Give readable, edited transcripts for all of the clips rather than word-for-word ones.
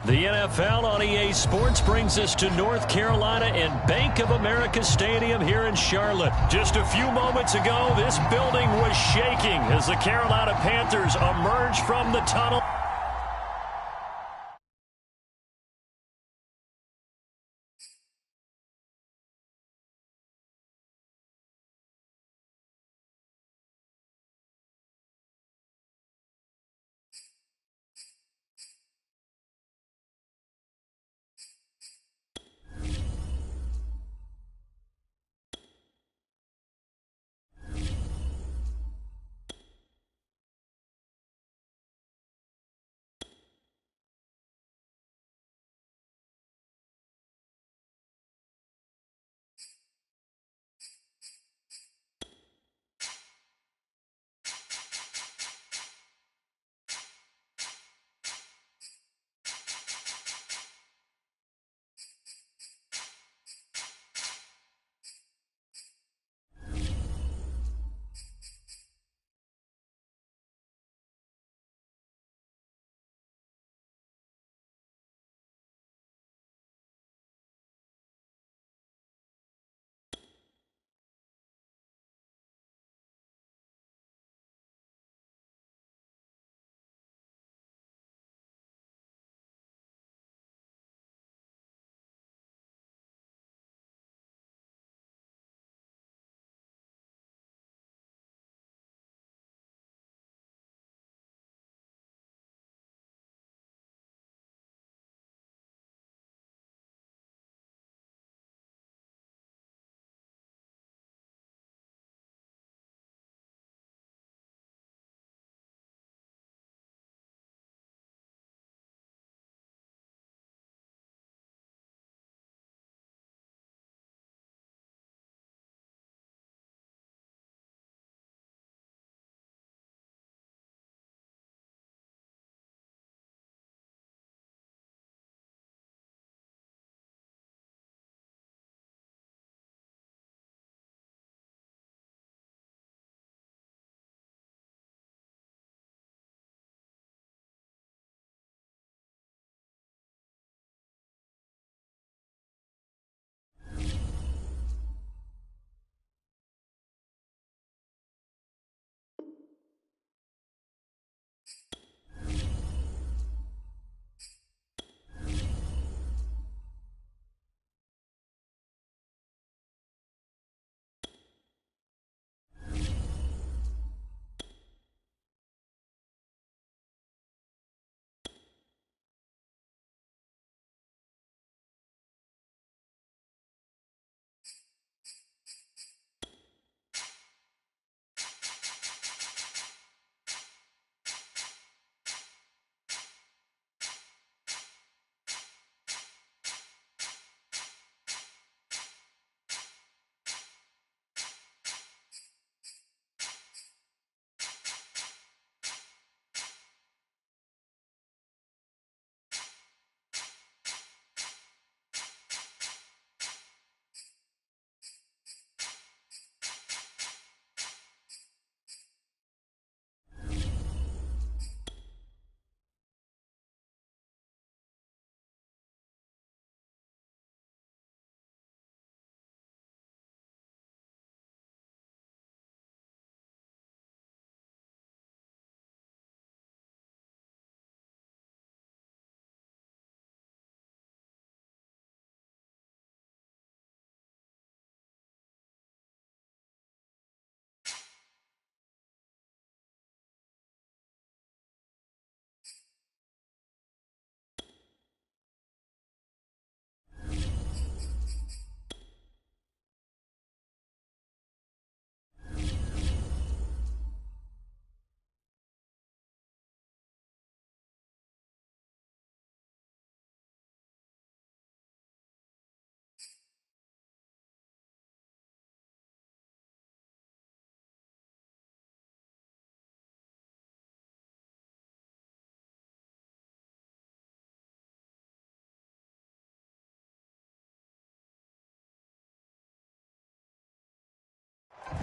The NFL on EA Sports brings us to North Carolina and Bank of America Stadium here in Charlotte. Just a few moments ago, this building was shaking as the Carolina Panthers emerged from the tunnel.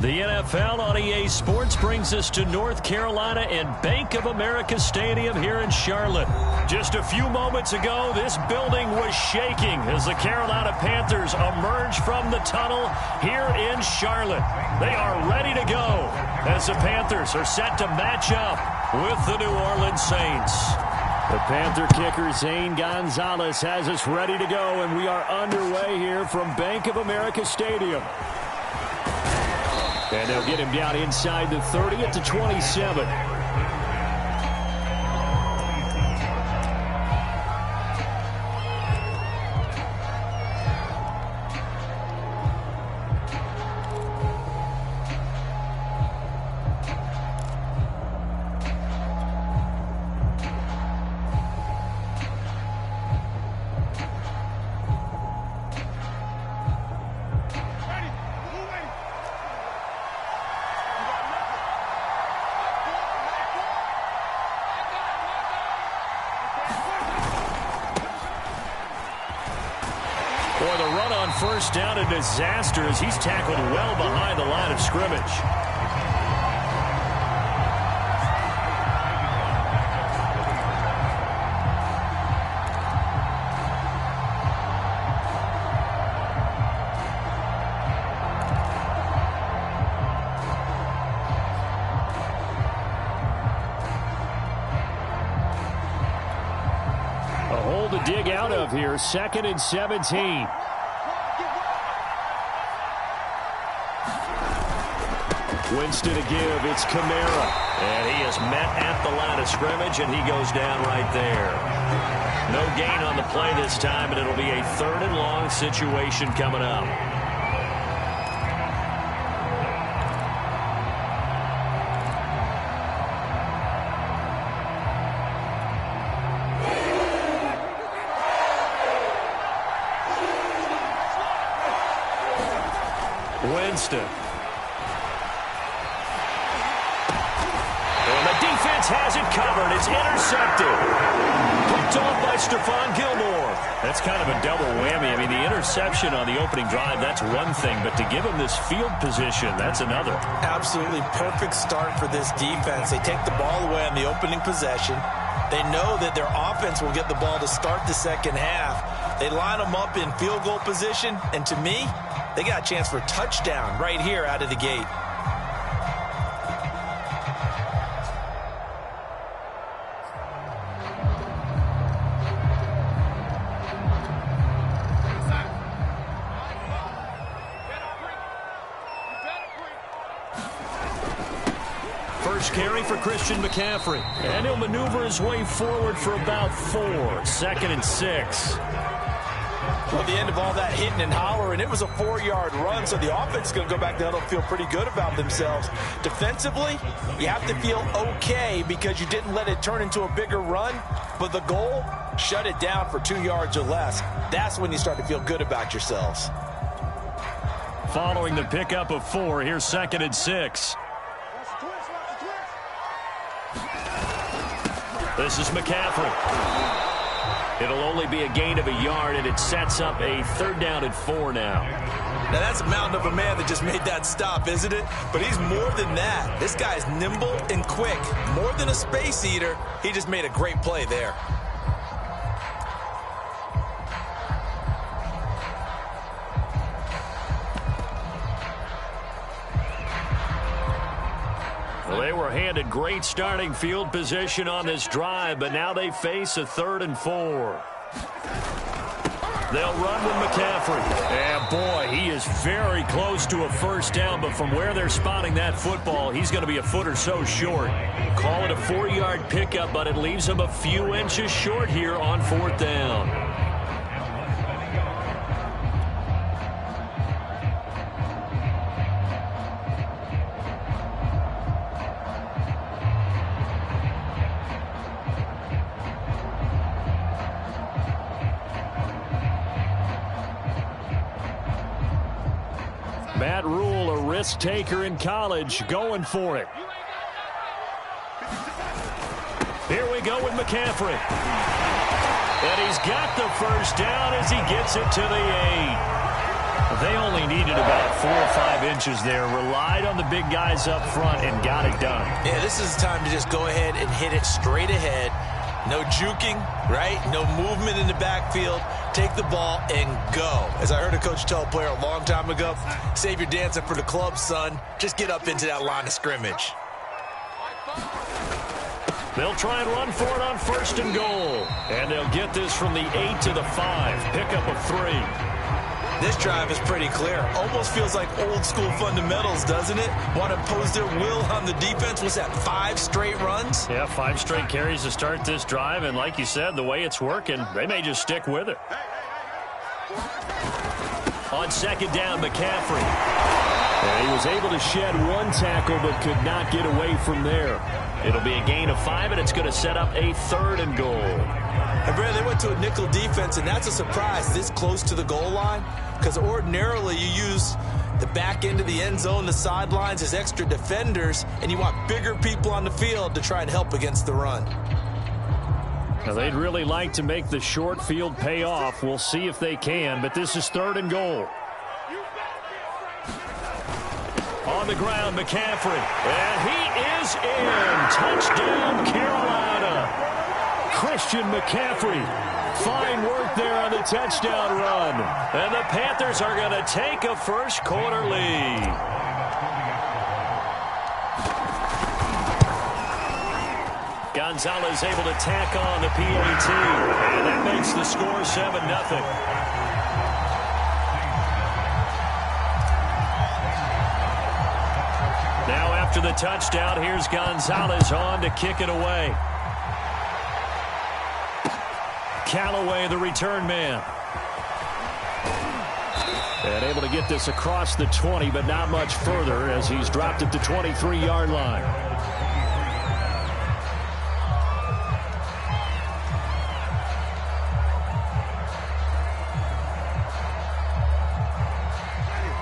The NFL on EA Sports brings us to North Carolina and Bank of America Stadium here in Charlotte. Just a few moments ago, this building was shaking as the Carolina Panthers emerged from the tunnel here in Charlotte. They are ready to go as the Panthers are set to match up with the New Orleans Saints. The Panther kicker, Zane Gonzalez, has us ready to go, and we are underway here from Bank of America Stadium. And they'll get him down inside the 30 at the 27. Boy, the run on first down, a disaster as he's tackled well behind the line of scrimmage. A hole to dig out of here, 2nd and 17. Winston to give, it's Kamara. And he is met at the line of scrimmage, and he goes down right there. No gain on the play this time, and it'll be a 3rd and long situation coming up. Winston. And the defense has it covered. It's intercepted. Picked off by Stephon Gilmore. That's kind of a double whammy. I mean, the interception on the opening drive, that's one thing. But to give him this field position, that's another. Absolutely perfect start for this defense. They take the ball away on the opening possession. They know that their offense will get the ball to start the second half. They line them up in field goal position. And to me, they got a chance for a touchdown right here out of the gate. First carry for Christian McCaffrey. And he'll maneuver his way forward for about 4. 2nd and 6. Well, the end of all that hitting and hollering, it was a 4-yard run, so the offense is going to go back down and feel pretty good about themselves. Defensively, you have to feel okay because you didn't let it turn into a bigger run, but the goal, shut it down for 2 yards or less. That's when you start to feel good about yourselves. Following the pickup of 4, here's 2nd and 6. This is McCaffrey. It'll only be a gain of a yard, and it sets up a 3rd down and 4 now. Now, that's a mountain of a man that just made that stop, isn't it? But he's more than that. This guy's nimble and quick. More than a space eater, he just made a great play there. Well, they were handed great starting field position on this drive, but now they face a 3rd and 4. They'll run with McCaffrey. And, boy, he is very close to a first down, but from where they're spotting that football, he's going to be a foot or so short. Call it a 4-yard pickup, but it leaves him a few inches short here on 4th down. Matt Rule, a risk taker in college, going for it. Here we go with McCaffrey. And he's got the first down as he gets it to the 8. They only needed about 4 or 5 inches there, relied on the big guys up front, and got it done. Yeah, this is the time to just go ahead and hit it straight ahead. No juking, right? No movement in the backfield. Take the ball and go. As I heard a coach tell a player a long time ago, save your dancing for the club, son. Just get up into that line of scrimmage. They'll try and run for it on 1st and goal. And they'll get this from the 8 to the 5. Pickup of 3. This drive is pretty clear. Almost feels like old school fundamentals, doesn't it? Want to impose their will on the defense. Was that 5 straight runs? Yeah, 5 straight carries to start this drive. And like you said, the way it's working, they may just stick with it. On 2nd down, McCaffrey. And he was able to shed 1 tackle but could not get away from there. It'll be a gain of 5, and it's going to set up a 3rd and goal. And Brad, they went to a nickel defense, and that's a surprise this close to the goal line, because ordinarily you use the back end of the end zone, the sidelines as extra defenders, and you want bigger people on the field to try and help against the run. Now, they'd really like to make the short field pay off. We'll see if they can, but this is 3rd and goal. On the ground, McCaffrey. And he is in. Touchdown, Carolina. Christian McCaffrey. Fine work there on the touchdown run. And the Panthers are going to take a first-quarter lead. Gonzalez able to tack on the PAT. And that makes the score 7-0. Now after the touchdown, here's Gonzalez on to kick it away. Callaway, the return man. And able to get this across the 20, but not much further as he's dropped at the 23-yard line.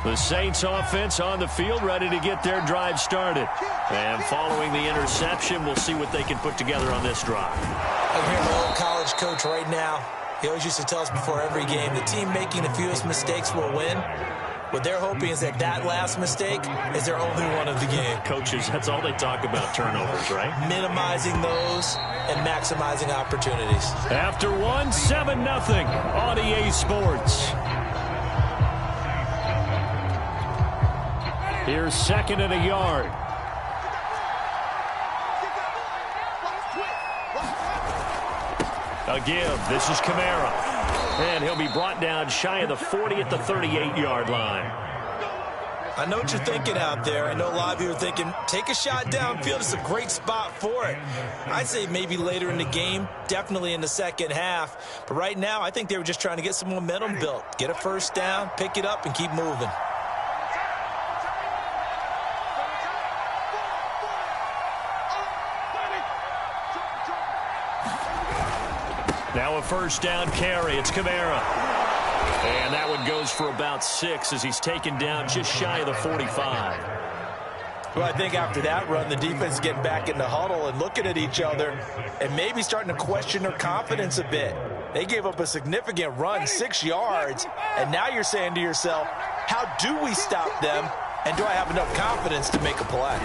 The Saints offense on the field, ready to get their drive started. And following the interception, we'll see what they can put together on this drive. I'm hearing my old college coach right now. He always used to tell us before every game, the team making the fewest mistakes will win. What they're hoping is that that last mistake is their only one of the game. Coaches, that's all they talk about, turnovers, right? Minimizing those and maximizing opportunities. After 7-0 on EA Sports. Here's 2nd and a yard. A give. This is Kamara. And he'll be brought down shy of the 40 at the 38-yard line. I know what you're thinking out there. I know a lot of you are thinking, take a shot downfield. It's a great spot for it. I'd say maybe later in the game, definitely in the second half. But right now, I think they were just trying to get some momentum built. Get a first down, pick it up, and keep moving. Now a first down carry. It's Kamara. And that one goes for about 6 as he's taken down just shy of the 45. Well, I think after that run, the defense is getting back in the huddle and looking at each other and maybe starting to question their confidence a bit. They gave up a significant run, 6 yards, and now you're saying to yourself, how do we stop them, and do I have enough confidence to make a play?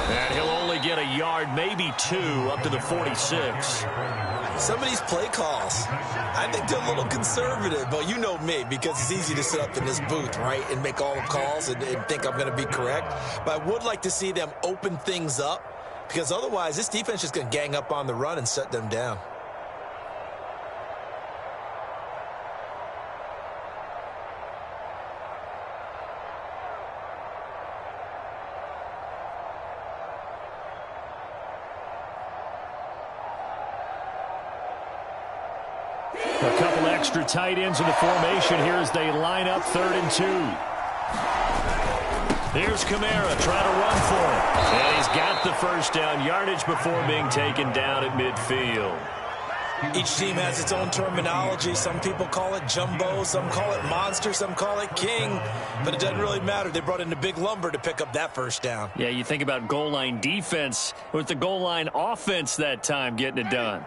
And he'll only get a yard, maybe 2, up to the 46. Some of these play calls, I think they're a little conservative, but you know me, because it's easy to sit up in this booth, right, and make all the calls and think I'm going to be correct. But I would like to see them open things up, because otherwise this defense is going to gang up on the run and shut them down. A couple extra tight ends in the formation here as they line up 3rd and 2. Here's Kamara trying to run for it. And he's got the first down yardage before being taken down at midfield. Each team has its own terminology. Some people call it jumbo, some call it monster, some call it king. But it doesn't really matter. They brought in the big lumber to pick up that first down. Yeah, you think about goal line defense with the goal line offense that time getting it done.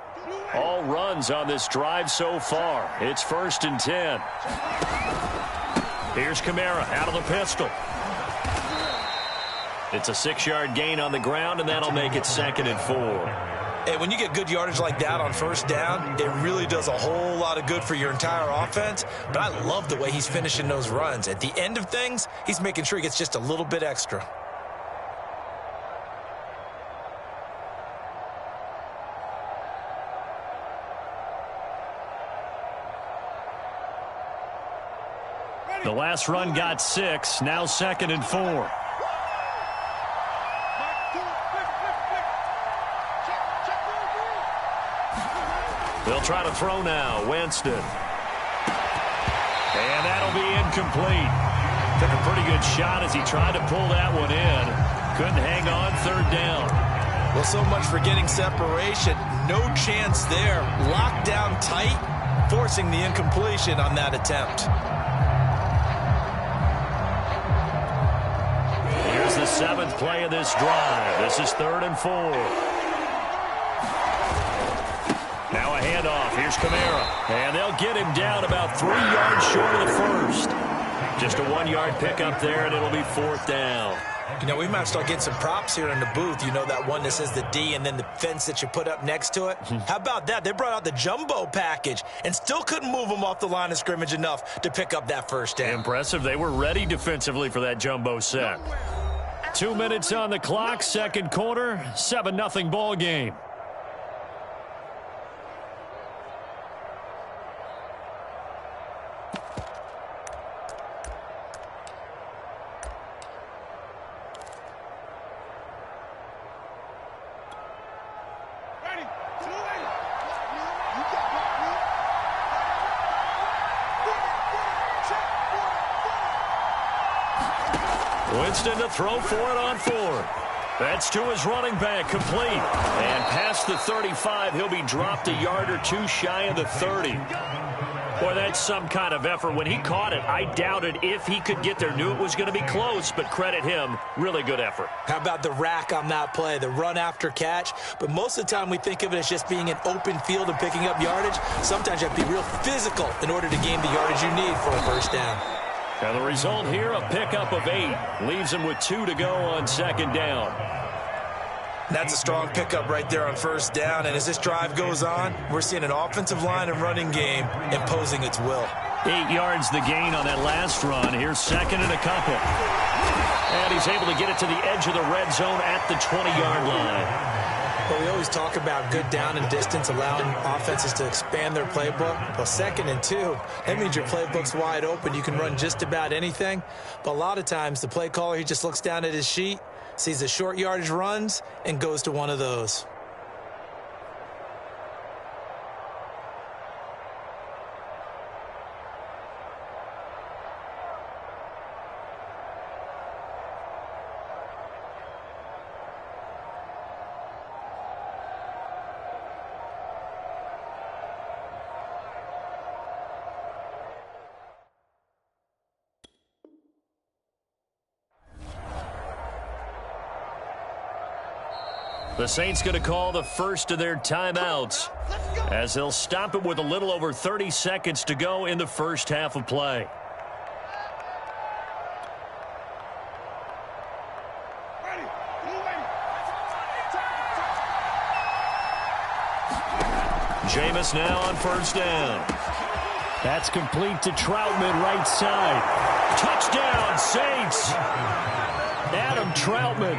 All runs on this drive so far. It's 1st and 10. Here's Kamara out of the pistol. It's a 6-yard gain on the ground, and that'll make it 2nd and 4. Hey, when you get good yardage like that on first down, it really does a whole lot of good for your entire offense. But I love the way he's finishing those runs. At the end of things, he's making sure he gets just a little bit extra. The last run got 6, now 2nd and 4. They'll try to throw now. Winston. And that'll be incomplete. Took a pretty good shot as he tried to pull that one in. Couldn't hang on 3rd down. Well, so much for getting separation. No chance there. Locked down tight, forcing the incompletion on that attempt. Here's the 7th play of this drive. This is 3rd and 4. Now a handoff. Here's Kamara. And they'll get him down about 3 yards short of the first. Just a 1-yard pickup there, and it'll be 4th down. You know, we might start getting some props here in the booth. You know, that one that says the D and then the fence that you put up next to it? How about that? They brought out the jumbo package and still couldn't move them off the line of scrimmage enough to pick up that first down. Impressive. They were ready defensively for that jumbo set. 2 minutes on the clock, 2nd quarter, 7-0 ball game. Winston to throw for it on 4th. That's to his running back, complete. And past the 35, he'll be dropped a yard or 2 shy of the 30. Boy, that's some kind of effort. When he caught it, I doubted if he could get there. Knew it was going to be close, but credit him. Really good effort. How about the rack on that play, the run after catch? But most of the time we think of it as just being an open field and picking up yardage. Sometimes you have to be real physical in order to gain the yardage you need for a first down. Now the result here, a pickup of 8. Leaves him with 2 to go on 2nd down. That's a strong pickup right there on first down. And as this drive goes on, we're seeing an offensive line and running game imposing its will. 8 yards the gain on that last run. Here's 2nd and a couple. And he's able to get it to the edge of the red zone at the 20-yard line. Well, we always talk about good down and distance, allowing offenses to expand their playbook. Well, 2nd and 2, that means your playbook's wide open. You can run just about anything. But a lot of times, the play caller, he just looks down at his sheet, sees the short yardage runs, and goes to one of those. The Saints going to call the first of their timeouts as they'll stop it with a little over 30 seconds to go in the first half of play. Jameis now on first down. That's complete to Troutman, right side. Touchdown, Saints! Adam Troutman,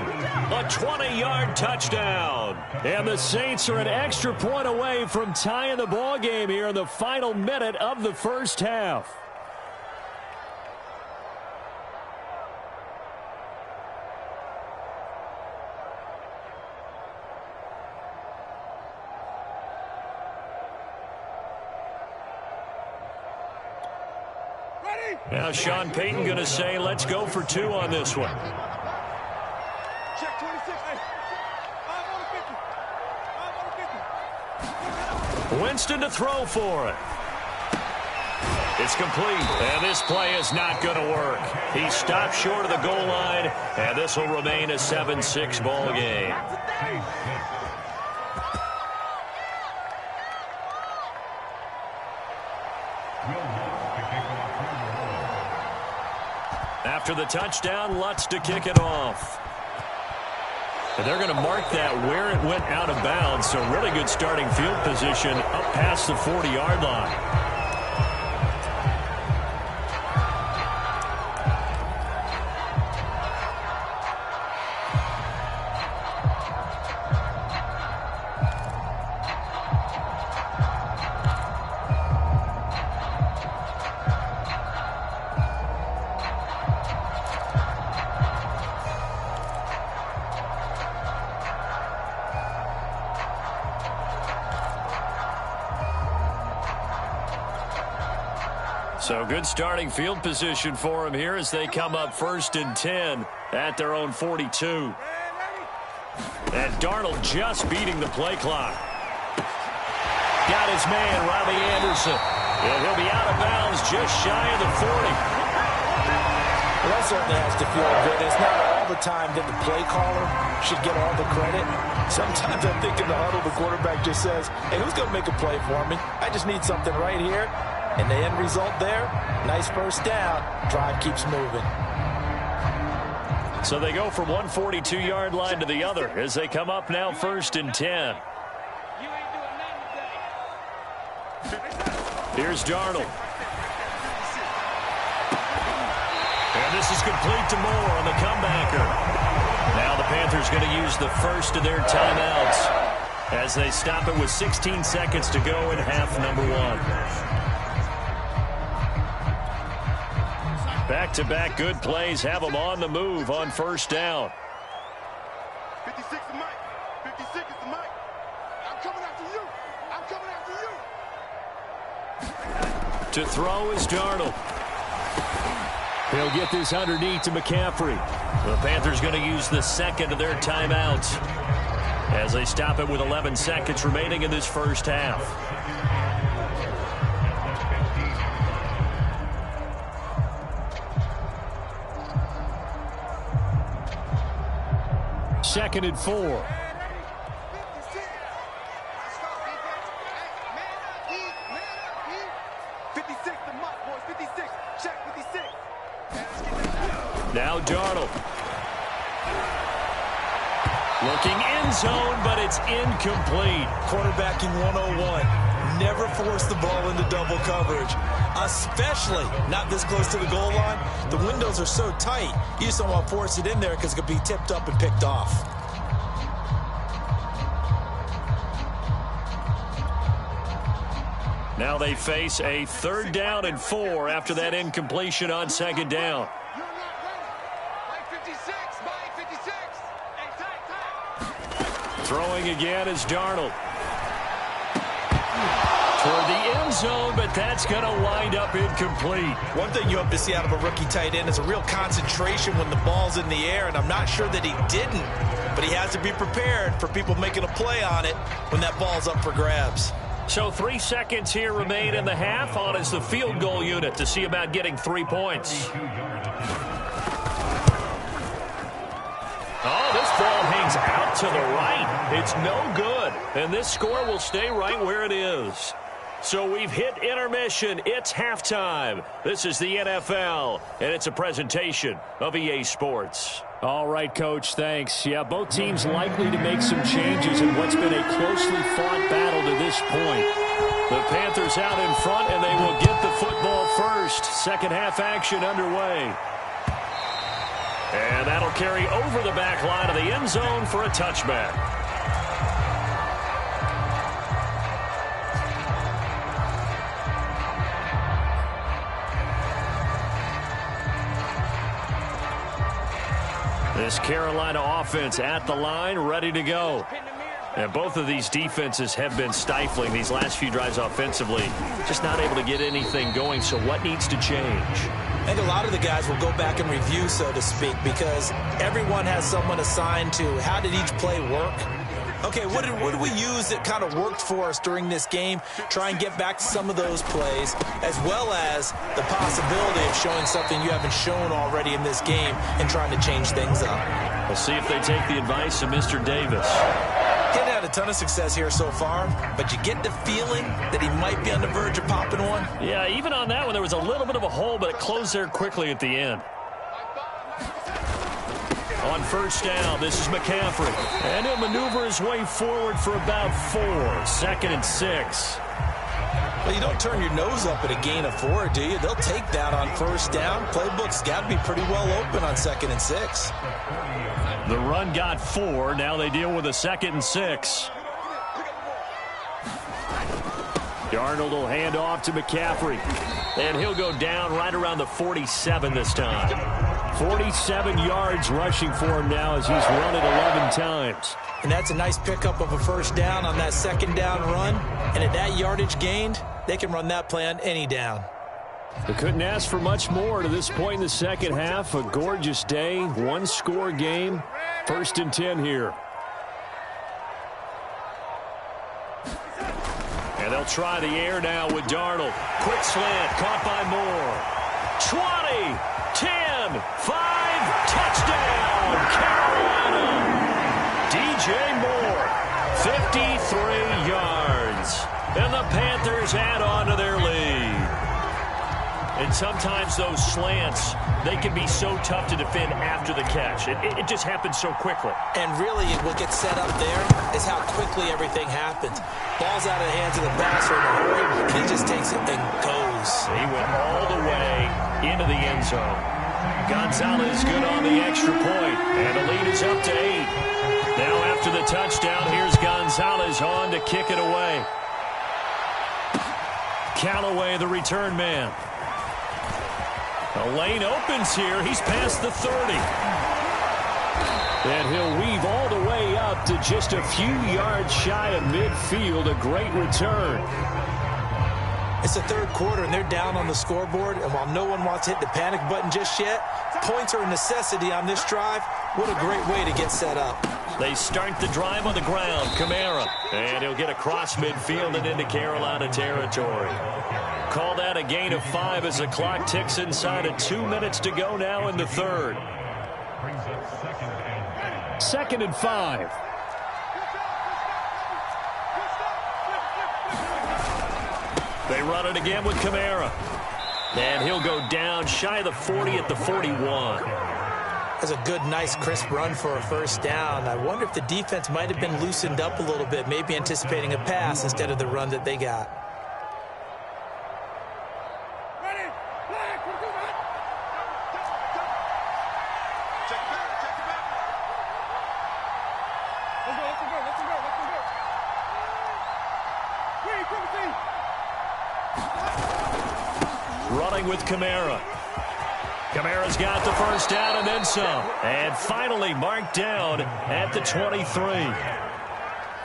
a 20-yard touchdown. And the Saints are an extra point away from tying the ball game here in the final minute of the first half. Now Sean Payton going to say, let's go for 2 on this one. Check 26. Hey, 5 on the 50. Winston to throw for it. It's complete, and this play is not going to work. He stopped short of the goal line, and this will remain a 7-6 ball game. After the touchdown, Lutz to kick it off. And they're going to mark that where it went out of bounds, so really good starting field position up past the 40-yard line. So good starting field position for them here as they come up 1st and 10 at their own 42. And Darnold just beating the play clock. Got his man, Robbie Anderson. And he'll be out of bounds just shy of the 40. Well, that certainly has to feel good. It's not all the time that the play caller should get all the credit. Sometimes I think in the huddle, the quarterback just says, hey, who's going to make a play for me? I just need something right here. And the end result there, nice first down. Drive keeps moving. So they go from one 42-yard line to the other as they come up now 1st and 10. Here's Darnold. And this is complete to Moore on the comebacker. Now the Panthers going to use the first of their timeouts as they stop it with 16 seconds to go in half number 1. Back-to-back good plays have them on the move on 1st down. 56 is Mike. 56 is the Mike. I'm coming after you. I'm coming after you. To throw is Darnold. He'll get this underneath to McCaffrey. The Panthers going to use the second of their timeouts as they stop it with 11 seconds remaining in this first half. Second and 4. 56 the Mike, boys. 56. Check 56. Now Darnold. Looking end zone, but it's incomplete. Quarterbacking 101. Never force the ball into double coverage, especially not this close to the goal line. The windows are so tight, you just don't want to force it in there because it could be tipped up and picked off. Now they face a 3rd down and 4 after that incompletion on 2nd down. You're not ready. Mike 56. Mike 56. Hey, time. Throwing again is Darnold. Toward the end zone, but that's going to wind up incomplete. One thing you hope to see out of a rookie tight end is a real concentration when the ball's in the air, and I'm not sure that he didn't, but he has to be prepared for people making a play on it when that ball's up for grabs. So 3 seconds here remain in the half. On is the field goal unit to see about getting 3 points. Oh, this ball hangs out to the right. It's no good. And this score will stay right where it is. So we've hit intermission. It's halftime. This is the NFL, and it's a presentation of EA Sports. All right, Coach, thanks. Yeah, both teams likely to make some changes in what's been a closely fought battle to this point. The Panthers out in front, and they will get the football first. Second half action underway. And that'll carry over the back line of the end zone for a touchback. This Carolina offense at the line, ready to go. And both of these defenses have been stifling these last few drives offensively. Just not able to get anything going, so what needs to change? I think a lot of the guys will go back and review, so to speak, because everyone has someone assigned to how did each play work. Okay, what did we use that kind of worked for us during this game? Try and get back to some of those plays, as well as the possibility of showing something you haven't shown already in this game and trying to change things up. We'll see if they take the advice of Mr. Davis. He hadn't had a ton of success here so far, but you get the feeling that he might be on the verge of popping one. Yeah, even on that one, there was a little bit of a hole, but it closed there quickly at the end. On first down, this is McCaffrey. And he'll maneuver his way forward for about 4. 2nd and 6. Well, you don't turn your nose up at a gain of 4, do you? They'll take that on first down. Playbook's got to be pretty well open on 2nd and 6. The run got 4. Now they deal with a 2nd and 6. Darnold will hand off to McCaffrey. And he'll go down right around the 47 this time. 47 yards rushing for him now as he's run it 11 times. And that's a nice pickup of a first down on that 2nd down run. And at that yardage gained, they can run that play on any down. They couldn't ask for much more to this point in the second half. A gorgeous day, 1-score game. 1st and 10 here. And they'll try the air now with Darnold. Quick slant, caught by Moore. 20, 10, 5, touchdown, Carolina. DJ Moore, 53 yards. And the Panthers add on to their lead. And sometimes those slants, they can be so tough to defend after the catch. It just happens so quickly. And really, what gets set up there is how quickly everything happens. Ball's out of the hands of the passer in a hurry, and he just takes it and goes. He went all the way into the end zone. Gonzalez good on the extra point, and the lead is up to 8. Now after the touchdown, here's Gonzalez on to kick it away. Callaway, the return man. The lane opens here. He's past the 30. And he'll weave all the way up to just a few yards shy of midfield. A great return. It's the 3rd quarter, and they're down on the scoreboard. And while no one wants to hit the panic button just yet, points are a necessity on this drive. What a great way to get set up. They start the drive on the ground. Kamara. And he'll get across midfield and into Carolina territory. Call that a gain of 5 as the clock ticks inside of 2 minutes to go now in the 3rd. 2nd and 5. They run it again with Kamara. And he'll go down shy of the 40 at the 41. That's a good, nice, crisp run for a first down. I wonder if the defense might have been loosened up a little bit, maybe anticipating a pass instead of the run that they got. Running with Kamara. Kamara's got the first down and then some. And finally marked down at the 23.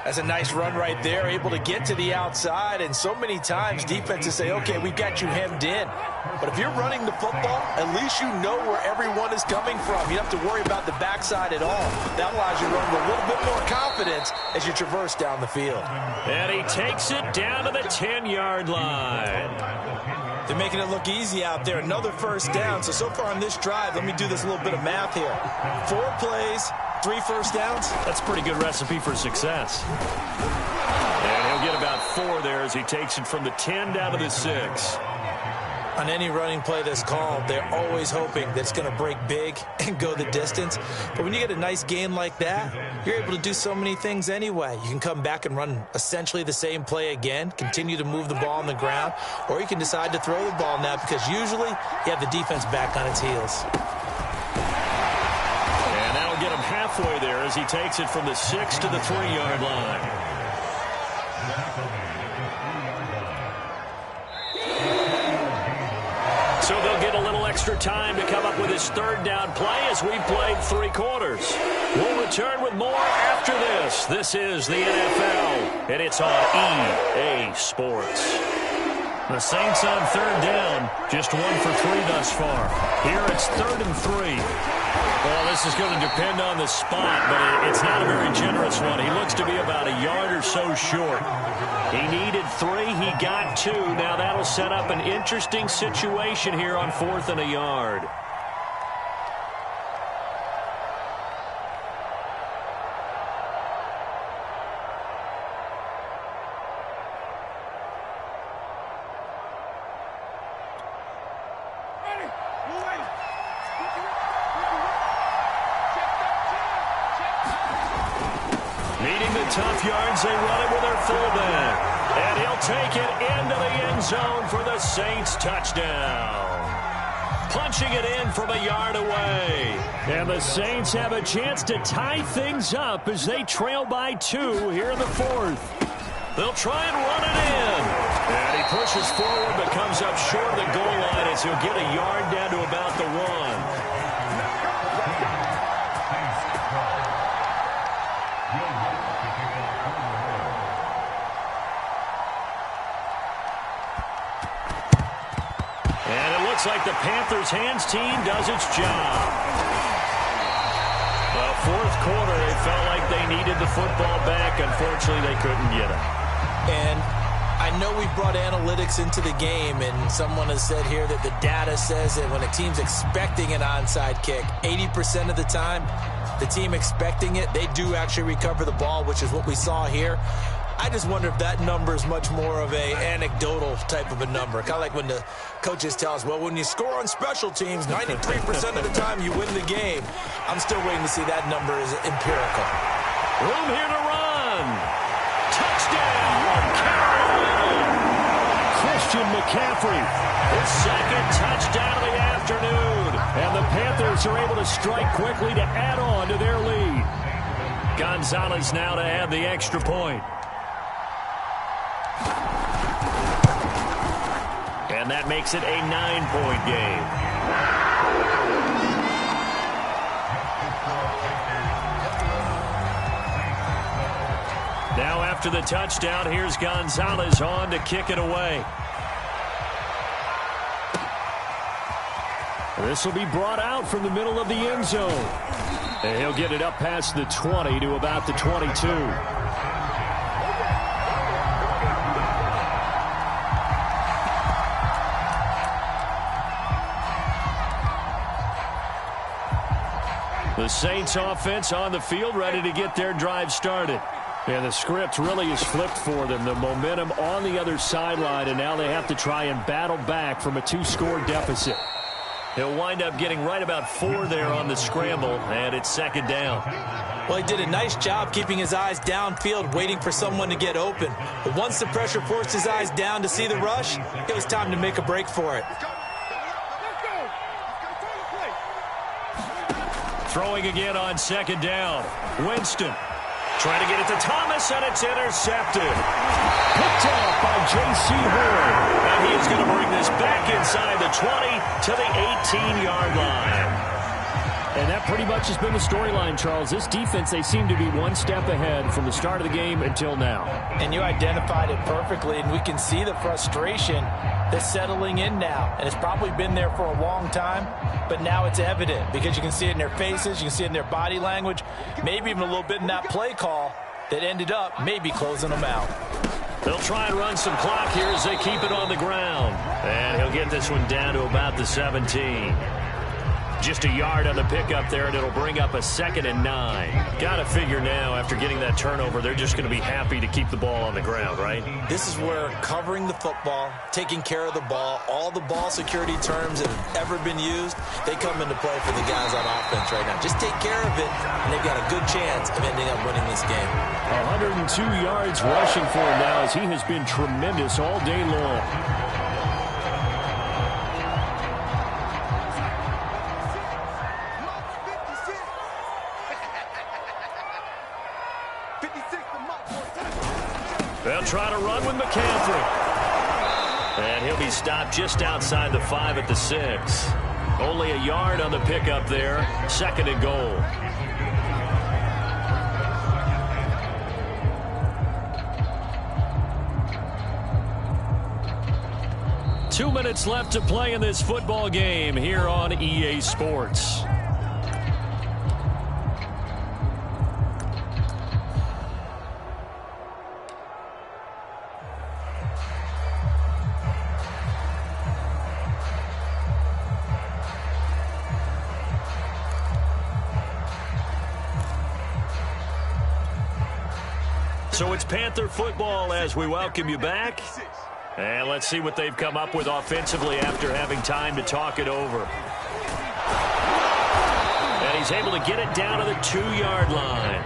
That's a nice run right there, able to get to the outside. And so many times defenses say, okay, we've got you hemmed in. But if you're running the football, at least you know where everyone is coming from. You don't have to worry about the backside at all. That allows you to run with a little bit more confidence as you traverse down the field. And he takes it down to the 10-yard line. They're making it look easy out there. Another first down. So far on this drive, let me do this little bit of math here. 4 plays, 3 first downs. That's a pretty good recipe for success. And he'll get about 4 there as he takes it from the 10 down to the 6. On any running play that's called, they're always hoping that it's going to break big and go the distance. But when you get a nice gain like that, you're able to do so many things anyway. You can come back and run essentially the same play again, continue to move the ball on the ground, or you can decide to throw the ball now because usually you have the defense back on its heels. And that'll get him halfway there as he takes it from the 6 to the 3-yard line. So they'll get a little extra time to come up with his 3rd down play as we played 3 quarters. We'll return with more after this. This is the NFL, and it's on EA Sports. The Saints on 3rd down, just 1 for 3 thus far. Here it's 3rd and 3. Well, this is going to depend on the spot, but it's not a very generous one. He looks to be about a yard or so short. He needed 3. He got 2. Now that'll set up an interesting situation here on 4th and a yard. Needing the tough yards, they run it with their fullback. And he'll take it into the end zone for the Saints touchdown. Punching it in from a yard away. And the Saints have a chance to tie things up as they trail by 2 here in the 4th. They'll try and run it in. And he pushes forward but comes up short of the goal line as he'll get a yard down to about the 1. Like the Panthers' hands team does its job. Well, 4th quarter, they felt like they needed the football back. Unfortunately, they couldn't get it. And I know we've brought analytics into the game, and someone has said here that the data says that when a team's expecting an onside kick, 80% of the time, the team expecting it, they do actually recover the ball, which is what we saw here. I just wonder if that number is much more of a anecdotal type of a number. Kind of like when the coaches tell us, well, when you score on special teams, 93% of the time you win the game. I'm still waiting to see that number is empirical. Room here to run. Touchdown, Carolina. Christian McCaffrey, his 2nd touchdown of the afternoon. And the Panthers are able to strike quickly to add on to their lead. Gonzalez now to add the extra point. And that makes it a 9-point game. Now after the touchdown, here's Gonzalez on to kick it away. This will be brought out from the middle of the end zone. And he'll get it up past the 20 to about the 22. The Saints offense on the field ready to get their drive started. And the script really is flipped for them. The momentum on the other sideline, and now they have to try and battle back from a 2-score deficit. He'll wind up getting right about 4 there on the scramble, and it's 2nd down. Well, he did a nice job keeping his eyes downfield, waiting for someone to get open. But once the pressure forced his eyes down to see the rush, it was time to make a break for it. Throwing again on 2nd down. Winston trying to get it to Thomas, and it's intercepted. Picked off by J.C. Horn. And he's going to bring this back inside the 20 to the 18-yard line. And that pretty much has been the storyline, Charles. This defense, they seem to be one step ahead from the start of the game until now. And you identified it perfectly, and we can see the frustration that's settling in now. And it's probably been there for a long time, but now it's evident because you can see it in their faces, you can see it in their body language, maybe even a little bit in that play call that ended up maybe closing them out. They'll try and run some clock here as they keep it on the ground. And he'll get this one down to about the 17. Just a yard on the pickup there, and it'll bring up a 2nd and 9. Got to figure now, after getting that turnover, they're just going to be happy to keep the ball on the ground, right? This is where covering the football, taking care of the ball, all the ball security terms that have ever been used, they come into play for the guys on offense right now. Just take care of it, and they've got a good chance of ending up winning this game. 102 yards rushing for him now, as he has been tremendous all day long. They'll try to run with McCaffrey. And he'll be stopped just outside the 5 at the 6. Only a yard on the pickup there. 2nd and goal. Two minutes left to play in this football game here on EA Sports. So it's Panther football as we welcome you back. And let's see what they've come up with offensively after having time to talk it over. And he's able to get it down to the 2-yard line.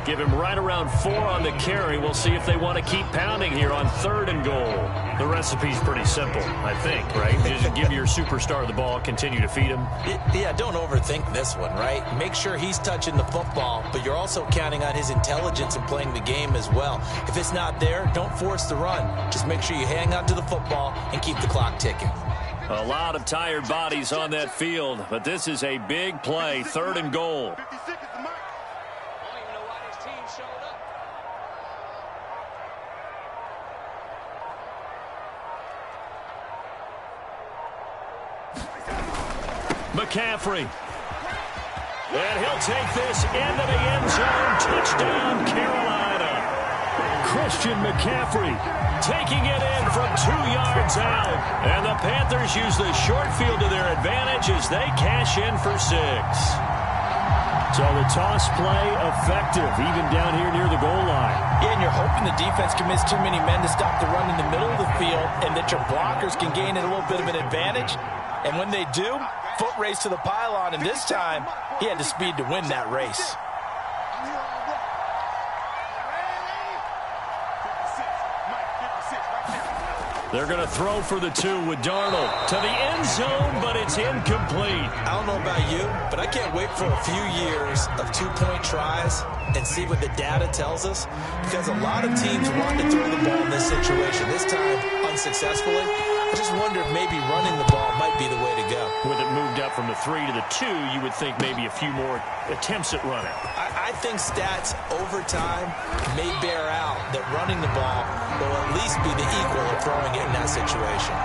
give him right around 4 on the carry. We'll see if they want to keep pounding here on 3rd and goal. The recipe's pretty simple, I think, right? Just give your superstar the ball, continue to feed him. Yeah, don't overthink this one, right? Make sure he's touching the football, but you're also counting on his intelligence in playing the game as well. If it's not there, don't force the run. Just make sure you hang on to the football and keep the clock ticking. A lot of tired bodies on that field, but this is a big play, 3rd and goal. 56 is the mic. McCaffrey. And he'll take this into the end zone. Touchdown, Carolina. Christian McCaffrey taking it in from 2 yards out. And the Panthers use the short field to their advantage as they cash in for 6. So the toss play effective, even down here near the goal line. Yeah, and you're hoping the defense commits too many men to stop the run in the middle of the field and that your blockers can gain a little bit of an advantage. And when they do, foot race to the pylon, and this time he had the speed to win that race. They're going to throw for the 2 with Darnold to the end zone, but it's incomplete. I don't know about you, but I can't wait for a few years of 2-point tries and see what the data tells us, because a lot of teams want to throw the ball in this situation. This time, unsuccessfully. I just wonder if maybe running the ball might be the way to go. With it moved up from the 3 to the 2, you would think maybe a few more attempts at running. I think stats over time may bear out that running the ball will at least be the equal of throwing it in that situation.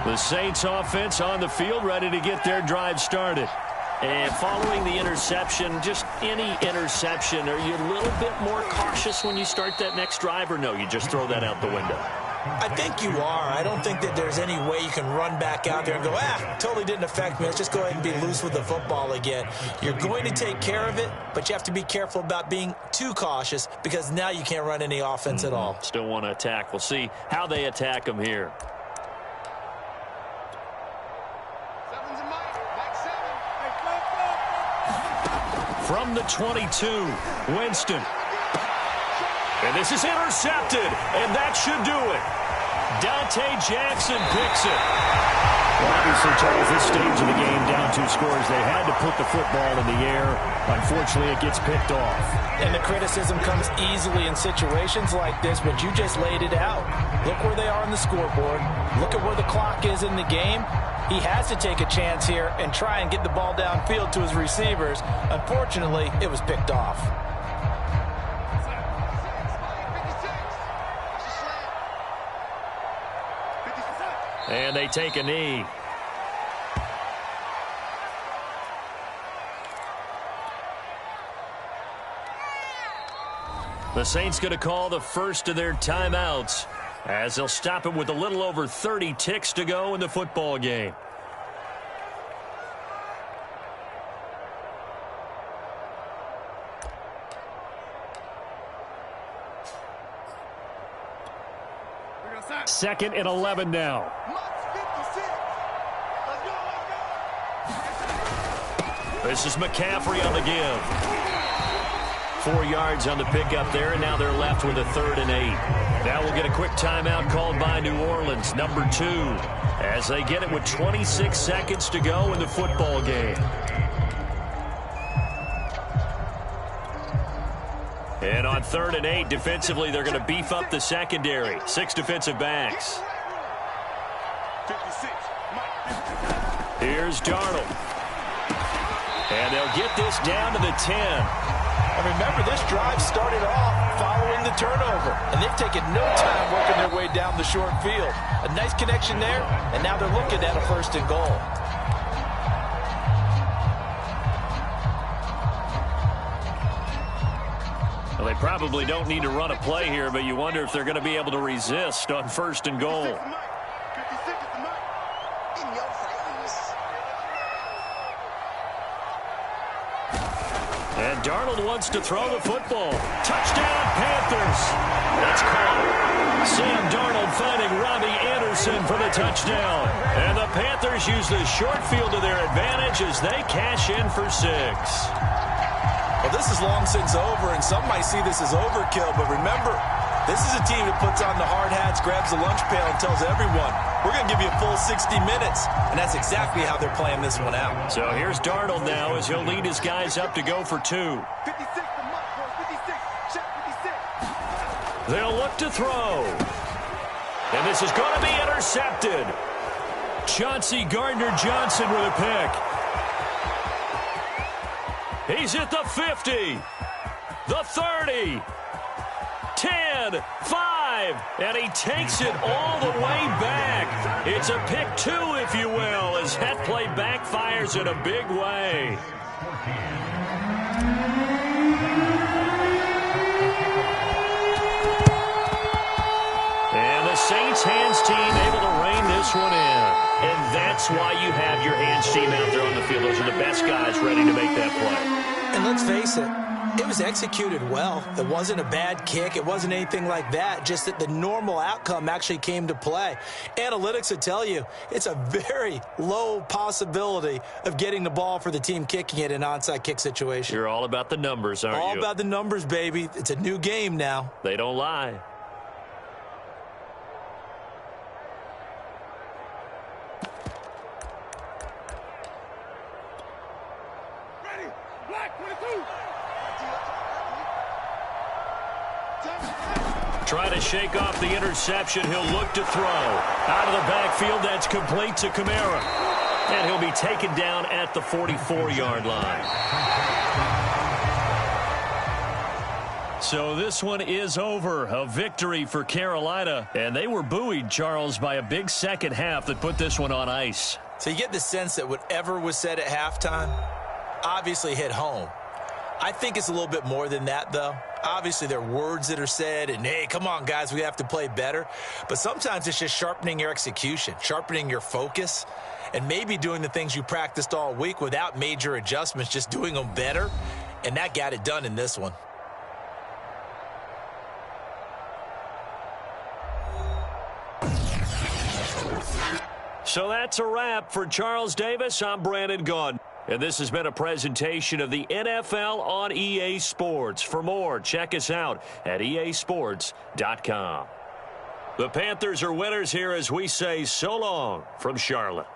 The Saints offense on the field, ready to get their drive started. And following the interception, just any interception, are you a little bit more cautious when you start that next drive, or no, you just throw that out the window? I think you are. I don't think that there's any way you can run back out there and go, totally didn't affect me. Let's just go ahead and be loose with the football again. You're going to take care of it, but you have to be careful about being too cautious, because now you can't run any offense at all. Still want to attack. We'll see how they attack them here. From the 22, Winston. And this is intercepted, and that should do it. Dante Jackson picks it. Well, obviously, Charles, this stage of the game, down 2 scores, they had to put the football in the air. Unfortunately, it gets picked off. And the criticism comes easily in situations like this, but you just laid it out. Look where they are on the scoreboard. Look at where the clock is in the game. He has to take a chance here and try and get the ball downfield to his receivers. Unfortunately, it was picked off. And they take a knee. The Saints going to call the first of their timeouts, as they'll stop it with a little over 30 ticks to go in the football game. Second and 11 now. This is McCaffrey on the give. 4 yards on the pickup there, and now they're left with a 3rd and 8. Now we'll get a quick timeout called by New Orleans, number 2, as they get it with 26 seconds to go in the football game. And on 3rd and 8, defensively, they're going to beef up the secondary. 6 defensive backs. Here's Darnold. And they'll get this down to the 10. And remember, this drive started off following the turnover, and they've taken no time working their way down the short field. A nice connection there, and now they're looking at a 1st and goal. Well, they probably don't need to run a play here, but you wonder if they're going to be able to resist on 1st and goal. And Darnold wants to throw the football. Touchdown, Panthers. That's caught. Sam Darnold finding Robbie Anderson Anderson for the touchdown. And the Panthers use the short field to their advantage as they cash in for 6. Well, this is long since over, and some might see this as overkill, but remember, this is a team that puts on the hard hats, grabs the lunch pail, and tells everyone, we're going to give you a full 60 minutes, and that's exactly how they're playing this one out. So here's Darnold now as he'll lead his guys up to go for 2. 56 to Mike, boys. 56. Check 56. They'll look to throw. And this is going to be intercepted. Chauncey Gardner-Johnson with a pick. He's at the 50, the 30, 10, 5, and he takes it all the way back. It's a pick 2, if you will, as that play backfires in a big way. And the Saints hands team able to rein this one in. And that's why you have your hands team out there on the field. Those are the best guys ready to make that play. And let's face it, it was executed well. It wasn't a bad kick. It wasn't anything like that. Just that the normal outcome actually came to play. Analytics will tell you it's a very low possibility of getting the ball for the team kicking it in an onside kick situation. You're all about the numbers, aren't you? All about the numbers, baby. It's a new game now. They don't lie. Trying to shake off the interception. He'll look to throw. Out of the backfield, that's complete to Kamara. And he'll be taken down at the 44-yard line. So this one is over. A victory for Carolina. And they were buoyed, Charles, by a big second half that put this one on ice. So you get the sense that whatever was said at halftime obviously hit home. I think it's a little bit more than that, though. Obviously, there are words that are said, and, hey, come on, guys, we have to play better. But sometimes it's just sharpening your execution, sharpening your focus, and maybe doing the things you practiced all week without major adjustments, just doing them better. And that got it done in this one. So that's a wrap for Charles Davis. I'm Brandon Gaudin. And this has been a presentation of the NFL on EA Sports. For more, check us out at easports.com. The Panthers are winners here as we say so long from Charlotte.